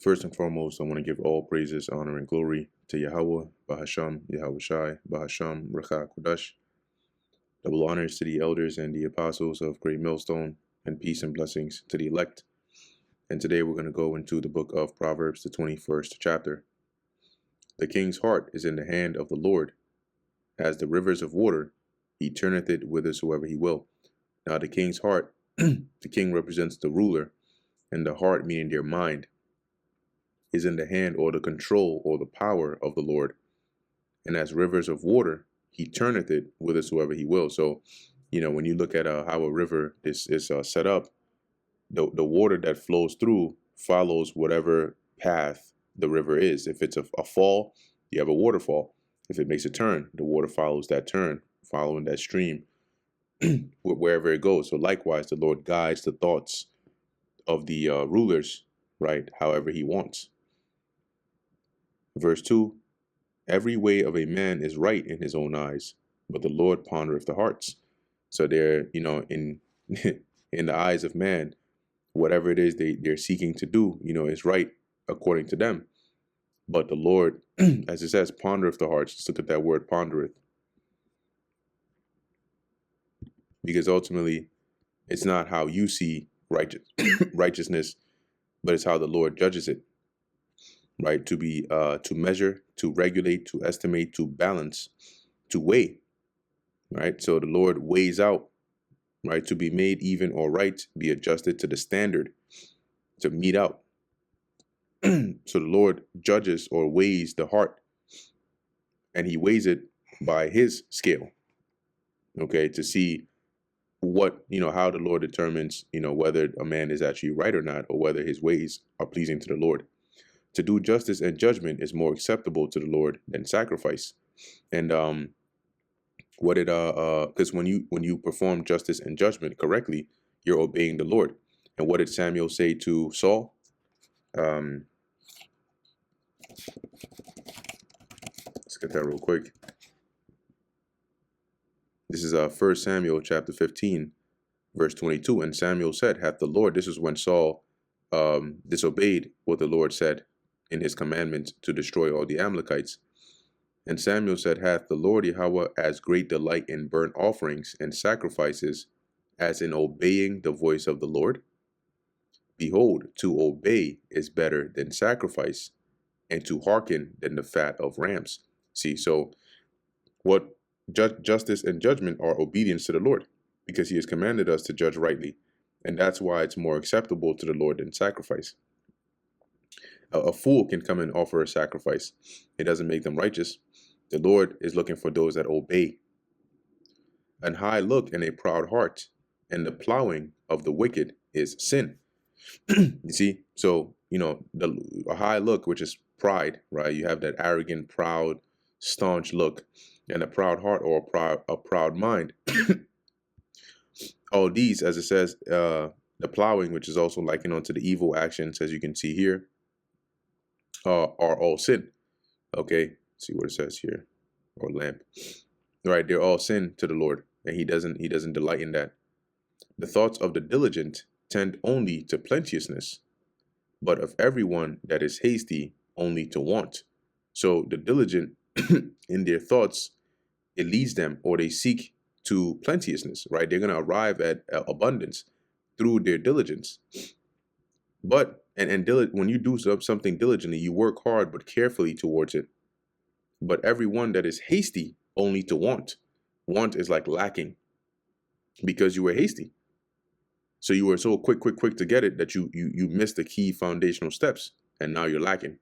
First and foremost, I want to give all praises, honor, and glory to Yahweh, Bahasham, Yahweh Shai, Bahasham, Recha Kodash. Double honors to the elders and the apostles of Great Millstone, and peace and blessings to the elect. And today we're going to go into the book of Proverbs, the 21st chapter. The king's heart is in the hand of the Lord. As the rivers of water, he turneth it whithersoever he will. Now the king's heart, the king represents the ruler, and the heart, meaning their mind, is in the hand or the control or the power of the Lord. And as rivers of water, he turneth it whithersoever he will. So, when you look at how a river is set up, the water that flows through follows whatever path the river is. If it's a fall, you have a waterfall. If it makes a turn, the water follows that turn, following that stream, wherever it goes. So likewise, the Lord guides the thoughts of the rulers, right, however he wants. Verse 2, every way of a man is right in his own eyes, but the Lord pondereth the hearts. So they're, in in the eyes of man, whatever it is they're seeking to do, is right according to them. But the Lord, as it says, pondereth the hearts. Just look at that word, pondereth. Because ultimately, it's not how you see righteousness, but it's how the Lord judges it. Right, to be to measure, to regulate, to estimate, to balance, to weigh. Right, so the Lord weighs out, right, to be made even or right, be adjusted to the standard, to meet out. So the Lord judges or weighs the heart, and he weighs it by his scale, okay, to see what, how the Lord determines, whether a man is actually right or not, or whether his ways are pleasing to the Lord. To do justice and judgment is more acceptable to the Lord than sacrifice. And because when you perform justice and judgment correctly, you're obeying the Lord. And what did Samuel say to Saul? Let's get that real quick. This is 1 Samuel chapter 15, verse 22. And Samuel said, hath the Lord, this is when Saul disobeyed what the Lord said in his commandment to destroy all the Amalekites. And Samuel said, hath the Lord Yahweh as great delight in burnt offerings and sacrifices as in obeying the voice of the Lord? Behold, to obey is better than sacrifice, and to hearken than the fat of rams. See, so what justice and judgment are obedience to the Lord, because he has commanded us to judge rightly. And that's why it's more acceptable to the Lord than sacrifice. A fool can come and offer a sacrifice. It doesn't make them righteous. The Lord is looking for those that obey. An high look and a proud heart, and the plowing of the wicked is sin. You see, so a high look, which is pride, right? You have that arrogant, proud, staunch look, and a proud heart or a proud mind. All these, as it says, the plowing, which is also likened unto the evil actions, as you can see here, are all sin. Okay, let's see what it says here, or lamp. Right, they're all sin to the Lord, and he doesn't delight in that. The thoughts of the diligent tend only to plenteousness, but of everyone that is hasty only to want. So the diligent in their thoughts, it leads them, or they seek to plenteousness, right? They're going to arrive at abundance through their diligence. But when you do something diligently, you work hard but carefully towards it. But everyone that is hasty only to want. Want is like lacking, because you were hasty. So you were so quick to get it that you missed the key foundational steps, and now you're lacking.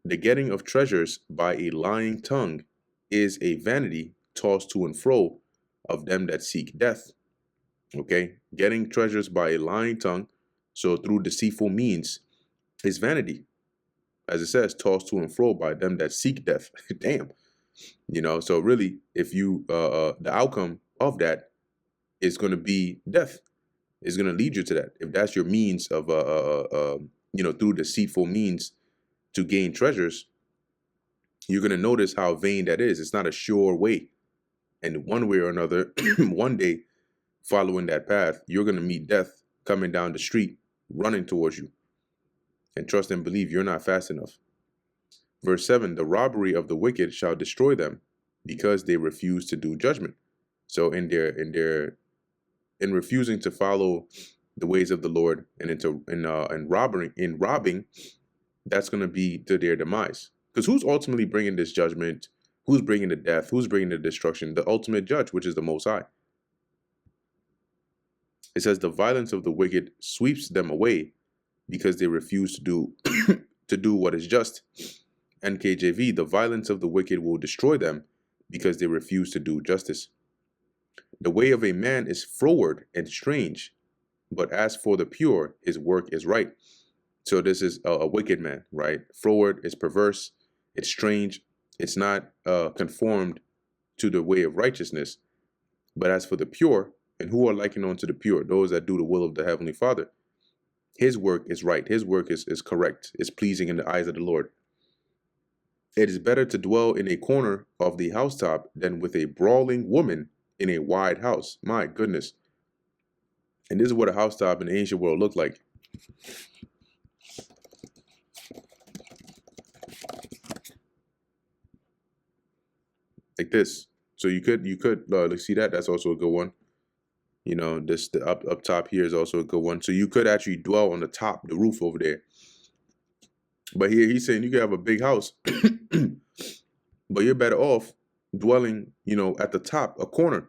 The getting of treasures by a lying tongue is a vanity tossed to and fro of them that seek death. Okay, getting treasures by a lying tongue, so through deceitful means, is vanity. As it says, tossed to and fro by them that seek death. Damn. So really, if you, the outcome of that is going to be death. Is going to lead you to that. If that's your means of, through deceitful means to gain treasures, you're going to notice how vain that is. It's not a sure way. And one way or another, one day, following that path, you're going to meet death coming down the street, running towards you. and trust and believe you're not fast enough. Verse 7, the robbery of the wicked shall destroy them, because they refuse to do judgment. So in refusing to follow the ways of the Lord, and in robbing, that's going to be to their demise. Because who's ultimately bringing this judgment? Who's bringing the death? Who's bringing the destruction? The ultimate judge, which is the Most High. It says the violence of the wicked sweeps them away, because they refuse to do to do what is just. NKJV, the violence of the wicked will destroy them, because they refuse to do justice. The way of a man is froward and strange, but as for the pure, his work is right. So this is a wicked man, right? Froward is perverse, it's strange, it's not conformed to the way of righteousness. But as for the pure, and who are likened unto the pure, those that do the will of the Heavenly Father, his work is right, his work is correct, is pleasing in the eyes of the Lord. It is better to dwell in a corner of the housetop than with a brawling woman in a wide house. My goodness. And this is what a housetop in the ancient world looked like. Like this. So you could see that. That's also a good one. You know, this the up top here is also a good one. So you could actually dwell on the top, the roof over there. But here he's saying you could have a big house, but you're better off dwelling, you know, at the top, a corner,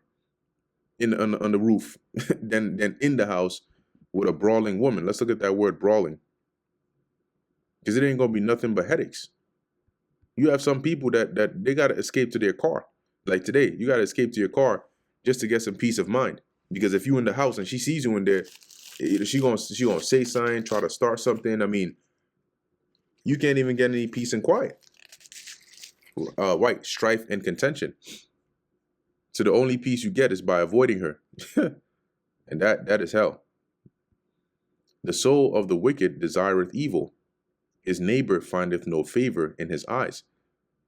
on the roof, than in the house with a brawling woman. Let's look at that word brawling, because it ain't gonna be nothing but headaches. You have some people that they gotta escape to their car. Like today, you gotta escape to your car just to get some peace of mind. Because if you in the house and she sees you in there, she gonna say something, try to start something. I mean, you can't even get any peace and quiet. Right, strife and contention. So the only peace you get is by avoiding her. And that is hell. The soul of the wicked desireth evil. His neighbor findeth no favor in his eyes.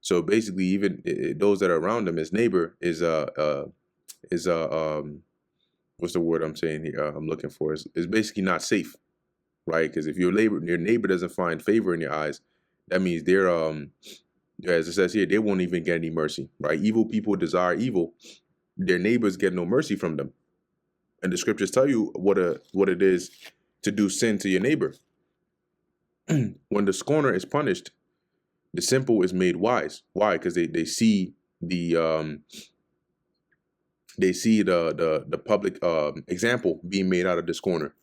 So basically, even those that are around him, his neighbor is what's the word I'm saying here? I'm looking for is basically not safe, right? Because if your neighbor doesn't find favor in your eyes, that means they're as it says here, they won't even get any mercy, right? Evil people desire evil; their neighbors get no mercy from them. And the scriptures tell you what it is to do sin to your neighbor. When the scorner is punished, the simple is made wise. Why? Because they see the public example being made out of the scorner.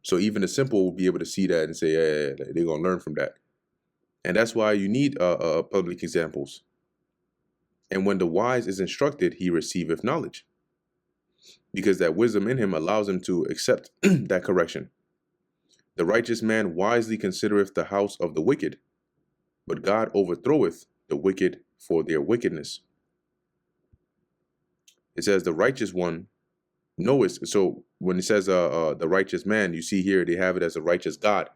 So even the simple will be able to see that and say, yeah, they're gonna learn from that. And that's why you need public examples. And when the wise is instructed, he receiveth knowledge, because that wisdom in him allows him to accept that correction. The righteous man wisely considereth the house of the wicked, but God overthroweth the wicked for their wickedness. It says the righteous one knoweth. So when it says the righteous man, you see here they have it as a righteous God.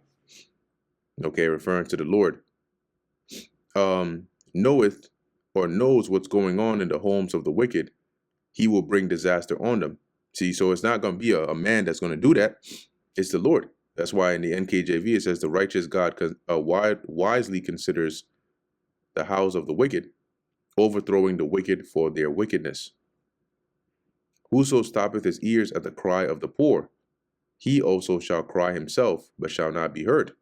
Okay, referring to the Lord. Knoweth or knows what's going on in the homes of the wicked, he will bring disaster on them. See, so it's not going to be a man that's going to do that. It's the Lord. That's why in the NKJV it says the righteous God wisely considers the house of the wicked, overthrowing the wicked for their wickedness. Whoso stoppeth his ears at the cry of the poor, he also shall cry himself, but shall not be heard.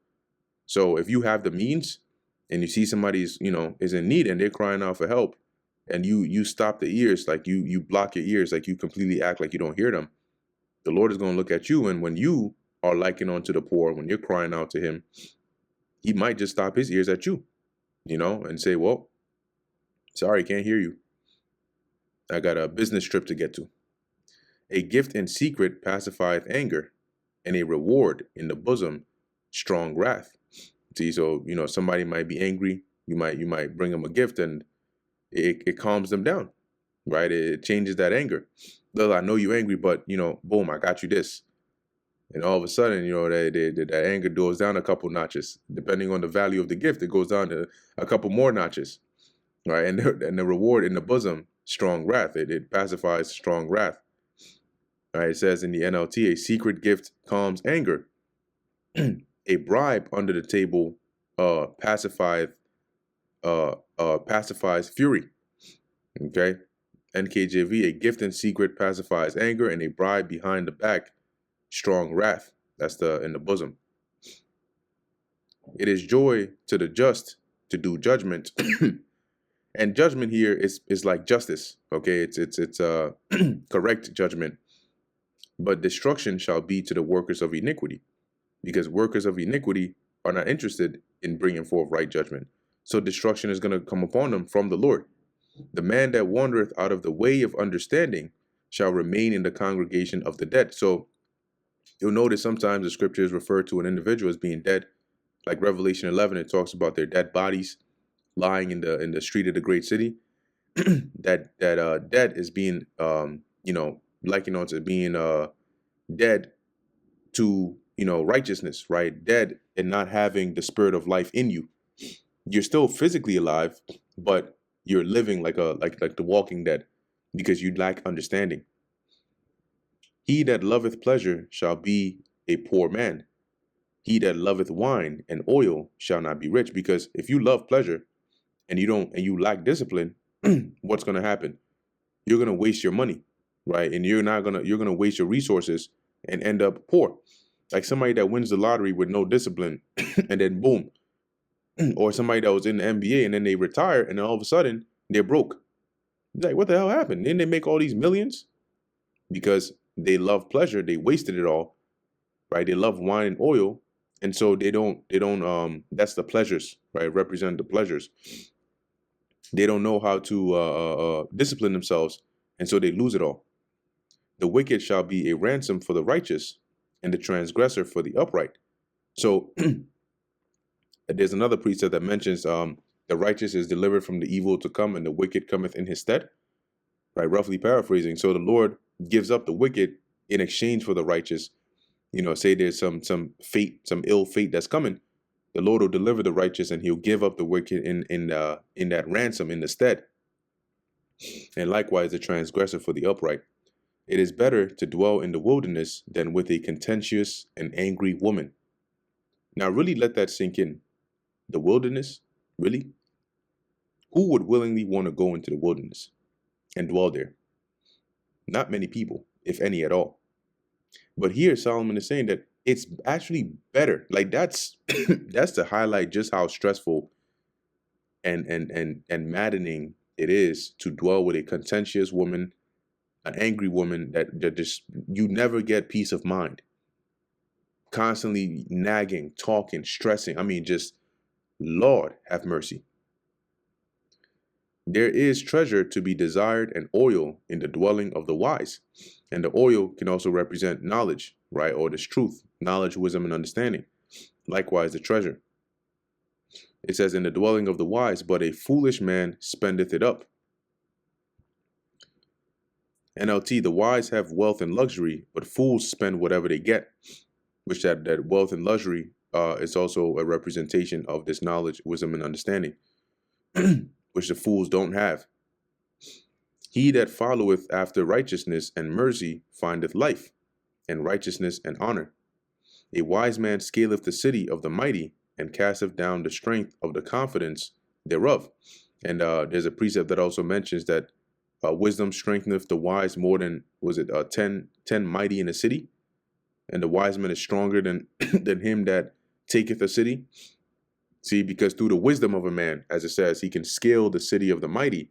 So if you have the means and you see somebody's, is in need and they're crying out for help, and you stop the ears, like you block your ears, like you completely act like you don't hear them, the Lord is going to look at you. And when you are likened unto the poor, when you're crying out to him, he might just stop his ears at you, and say, well, sorry, can't hear you. I got a business trip to get to. A gift in secret pacifieth anger, and a reward in the bosom strong wrath. See, so somebody might be angry. You might bring them a gift, and it calms them down, right? It changes that anger. Well, I know you're angry, but boom, I got you this, and all of a sudden, that anger goes down a couple notches. Depending on the value of the gift, it goes down to a couple more notches, right? And the reward in the bosom strong wrath. It pacifies strong wrath. Right, it says in the NLT, a secret gift calms anger, A bribe under the table pacifies fury. Okay. NKJV, a gift in secret pacifies anger, and a bribe behind the back, strong wrath. That's in the bosom. It is joy to the just to do judgment. And judgment here is like justice. Okay, it's correct judgment. But destruction shall be to the workers of iniquity, because workers of iniquity are not interested in bringing forth right judgment. So destruction is going to come upon them from the Lord. The man that wandereth out of the way of understanding shall remain in the congregation of the dead. So you'll notice sometimes the scriptures refer to an individual as being dead. Like Revelation 11, it talks about their dead bodies lying in the street of the great city. that dead is being likened on to being dead to righteousness, right? Dead and not having the spirit of life in you. You're still physically alive, but you're living like the walking dead, because you lack understanding. He that loveth pleasure shall be a poor man. He that loveth wine and oil shall not be rich. Because if you love pleasure and you lack discipline, what's going to happen? You're going to waste your money, right? And you're going to waste your resources and end up poor. Like somebody that wins the lottery with no discipline and then boom. Or somebody that was in the NBA and then they retire and then all of a sudden they're broke. Like, what the hell happened? Didn't they make all these millions? Because they love pleasure, they wasted it all, right? They love wine and oil, and so they don't that's the pleasures, right? Represent the pleasures. They don't know how to discipline themselves, and so they lose it all. The wicked shall be a ransom for the righteous, and the transgressor for the upright. So there's another precept that mentions the righteous is delivered from the evil to come, and the wicked cometh in his stead, right? Roughly paraphrasing. So the Lord gives up the wicked in exchange for the righteous. Say there's some fate, some ill fate that's coming. The Lord will deliver the righteous, and he'll give up the wicked in that ransom in the stead. And likewise, the transgressor for the upright. It is better to dwell in the wilderness than with a contentious and angry woman. Now, really let that sink in. The wilderness, really? Who would willingly want to go into the wilderness and dwell there? Not many people, if any at all. But here Solomon is saying that it's actually better. Like that's that's to highlight just how stressful and maddening it is to dwell with a contentious woman, an angry woman that just you never get peace of mind. Constantly nagging, talking, stressing. I mean, just Lord have mercy. There is treasure to be desired and oil in the dwelling of the wise. And the oil can also represent knowledge, right? Or this truth, knowledge, wisdom, and understanding. Likewise, the treasure. It says, in the dwelling of the wise, but a foolish man spendeth it up. NLT, the wise have wealth and luxury, but fools spend whatever they get. Which that wealth and luxury is also a representation of this knowledge, wisdom, and understanding, which the fools don't have. He that followeth after righteousness and mercy findeth life, and righteousness and honor. A wise man scaleth the city of the mighty, and casteth down the strength of the confidence thereof. And there's a precept that also mentions that wisdom strengtheneth the wise more than, 10 mighty in a city? And the wise man is stronger than than him that taketh a city. See, because through the wisdom of a man, as it says, he can scale the city of the mighty,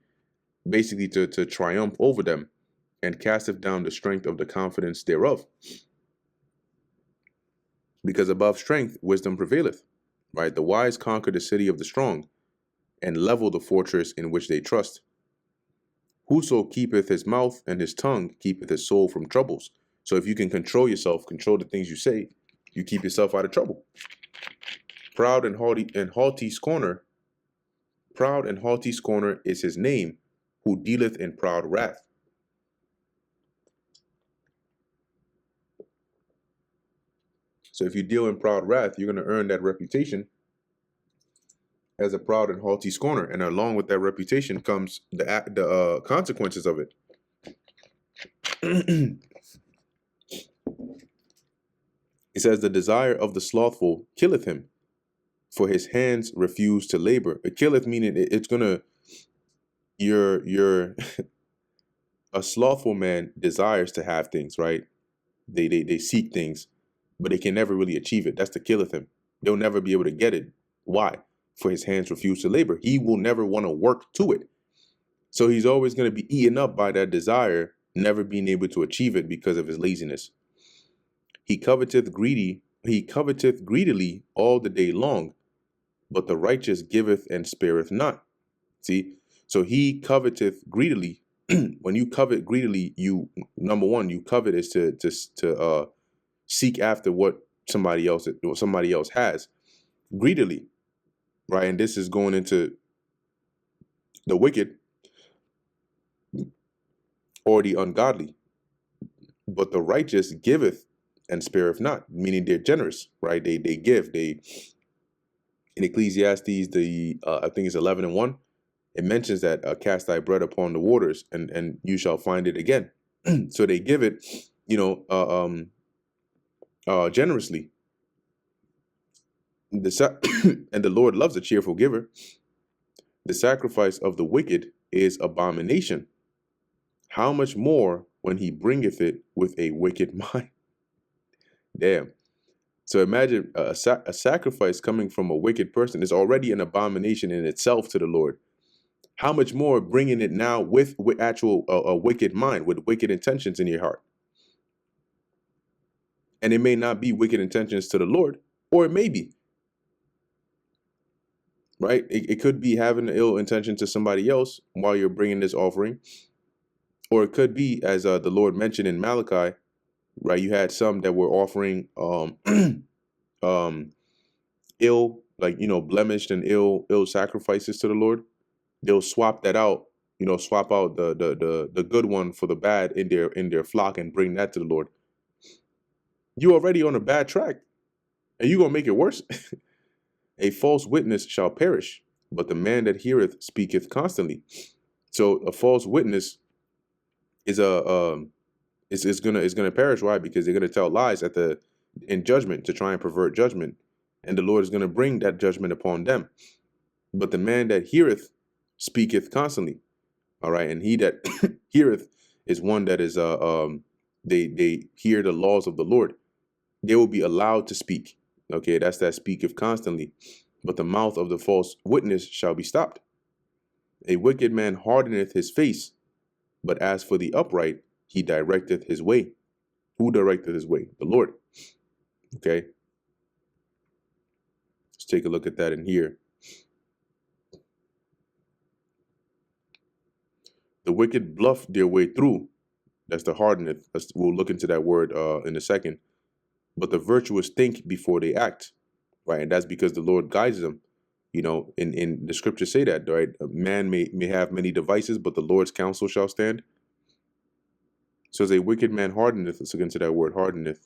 basically to triumph over them, and casteth down the strength of the confidence thereof. Because above strength, wisdom prevaileth, right? The wise conquer the city of the strong, and level the fortress in which they trust. Whoso keepeth his mouth and his tongue keepeth his soul from troubles. So if you can control yourself, control the things you say, you keep yourself out of trouble. Proud and haughty scorner is his name, who dealeth in proud wrath. So if you deal in proud wrath, you're going to earn that reputation as a proud and haughty scorner. And along with that reputation comes the consequences of it. It says, the desire of the slothful killeth him, for his hands refuse to labor. It killeth, meaning it's gonna, you're a slothful man desires to have things, right? They seek things, but they can never really achieve it. That's the killeth him. They'll never be able to get it. Why? For his hands refuse to labor. He will never want to work to it. So he's always going to be eaten up by that desire, never being able to achieve it because of his laziness. He coveteth greedily all the day long, but the righteous giveth and spareth not. See? So he coveteth greedily. When you covet greedily, you, number one, you covet is to seek after what somebody else has greedily, right? And this is going into the wicked or the ungodly. But the righteous giveth and spareth not, meaning they're generous, right? They give. They, in Ecclesiastes, I think it's 11:1, it mentions that cast thy bread upon the waters, and you shall find it again. So they give it, generously. And the Lord loves a cheerful giver. The sacrifice of the wicked is abomination. How much more when he bringeth it with a wicked mind? Damn. So imagine a sacrifice coming from a wicked person is already an abomination in itself to the Lord. How much more bringing it now with actual a wicked mind, with wicked intentions in your heart? And it may not be wicked intentions to the Lord, or it may be, right? It could be having an ill intention to somebody else while you're bringing this offering. Or it could be, as the Lord mentioned in Malachi, right? You had some that were offering ill, like, blemished and ill sacrifices to the Lord. They'll swap that out, swap out the good one for the bad in their flock and bring that to the Lord. You already on a bad track, and you gonna make it worse. A false witness shall perish, but the man that heareth speaketh constantly. So a false witness is gonna perish. Why? Because they're gonna tell lies in judgment to try and pervert judgment, and the Lord is gonna bring that judgment upon them. But the man that heareth speaketh constantly. All right, and he that heareth is one that is they hear the laws of the Lord. They will be allowed to speak. Okay, that's that speaketh constantly. But the mouth of the false witness shall be stopped. A wicked man hardeneth his face, but as for the upright, he directeth his way. Who directeth his way? The Lord. Okay. Let's take a look at that in here. The wicked bluff their way through. That's the hardeneth. We'll look into that word in a second. But the virtuous think before they act, right? And that's because the Lord guides them. In the scriptures say that, right? A man may have many devices, but the Lord's counsel shall stand. So as a wicked man hardeneth, let's look into that word, hardeneth.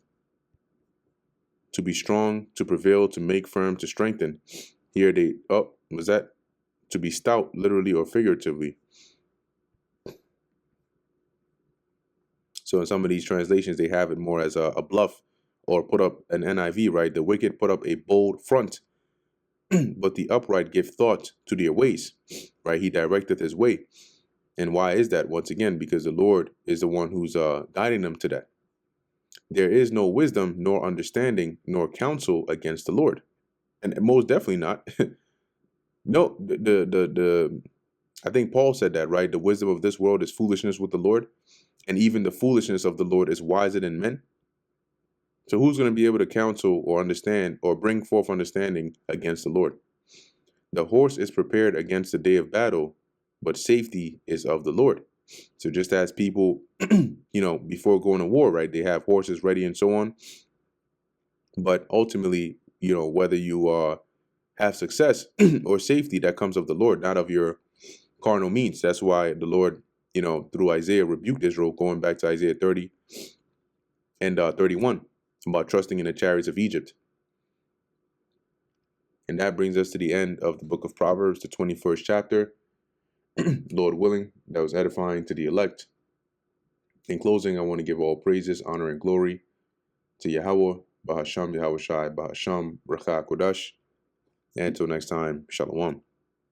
To be strong, to prevail, to make firm, to strengthen. Here was that to be stout, literally or figuratively? So in some of these translations, they have it more as a bluff, or put up an NIV, right? The wicked put up a bold front, but the upright give thought to their ways, right? He directeth his way. And why is that? Once again, because the Lord is the one who's guiding them to that. There is no wisdom, nor understanding, nor counsel against the Lord. And most definitely not. No, I think Paul said that, right? The wisdom of this world is foolishness with the Lord. And even the foolishness of the Lord is wiser than men. So who's going to be able to counsel or understand or bring forth understanding against the Lord? The horse is prepared against the day of battle, but safety is of the Lord. So just as people, before going to war, right, they have horses ready and so on. But ultimately, whether you have success or safety, that comes of the Lord, not of your carnal means. That's why the Lord, through Isaiah, rebuked Israel, going back to Isaiah 30 and 31, about trusting in the chariots of Egypt. And that brings us to the end of the book of Proverbs, the 21st chapter. Lord willing, that was edifying to the elect. In closing, I want to give all praises, honor, and glory to Yahweh, Bahasham Yahushai, Bahasham Rakha Kodash. And until next time, Shalom.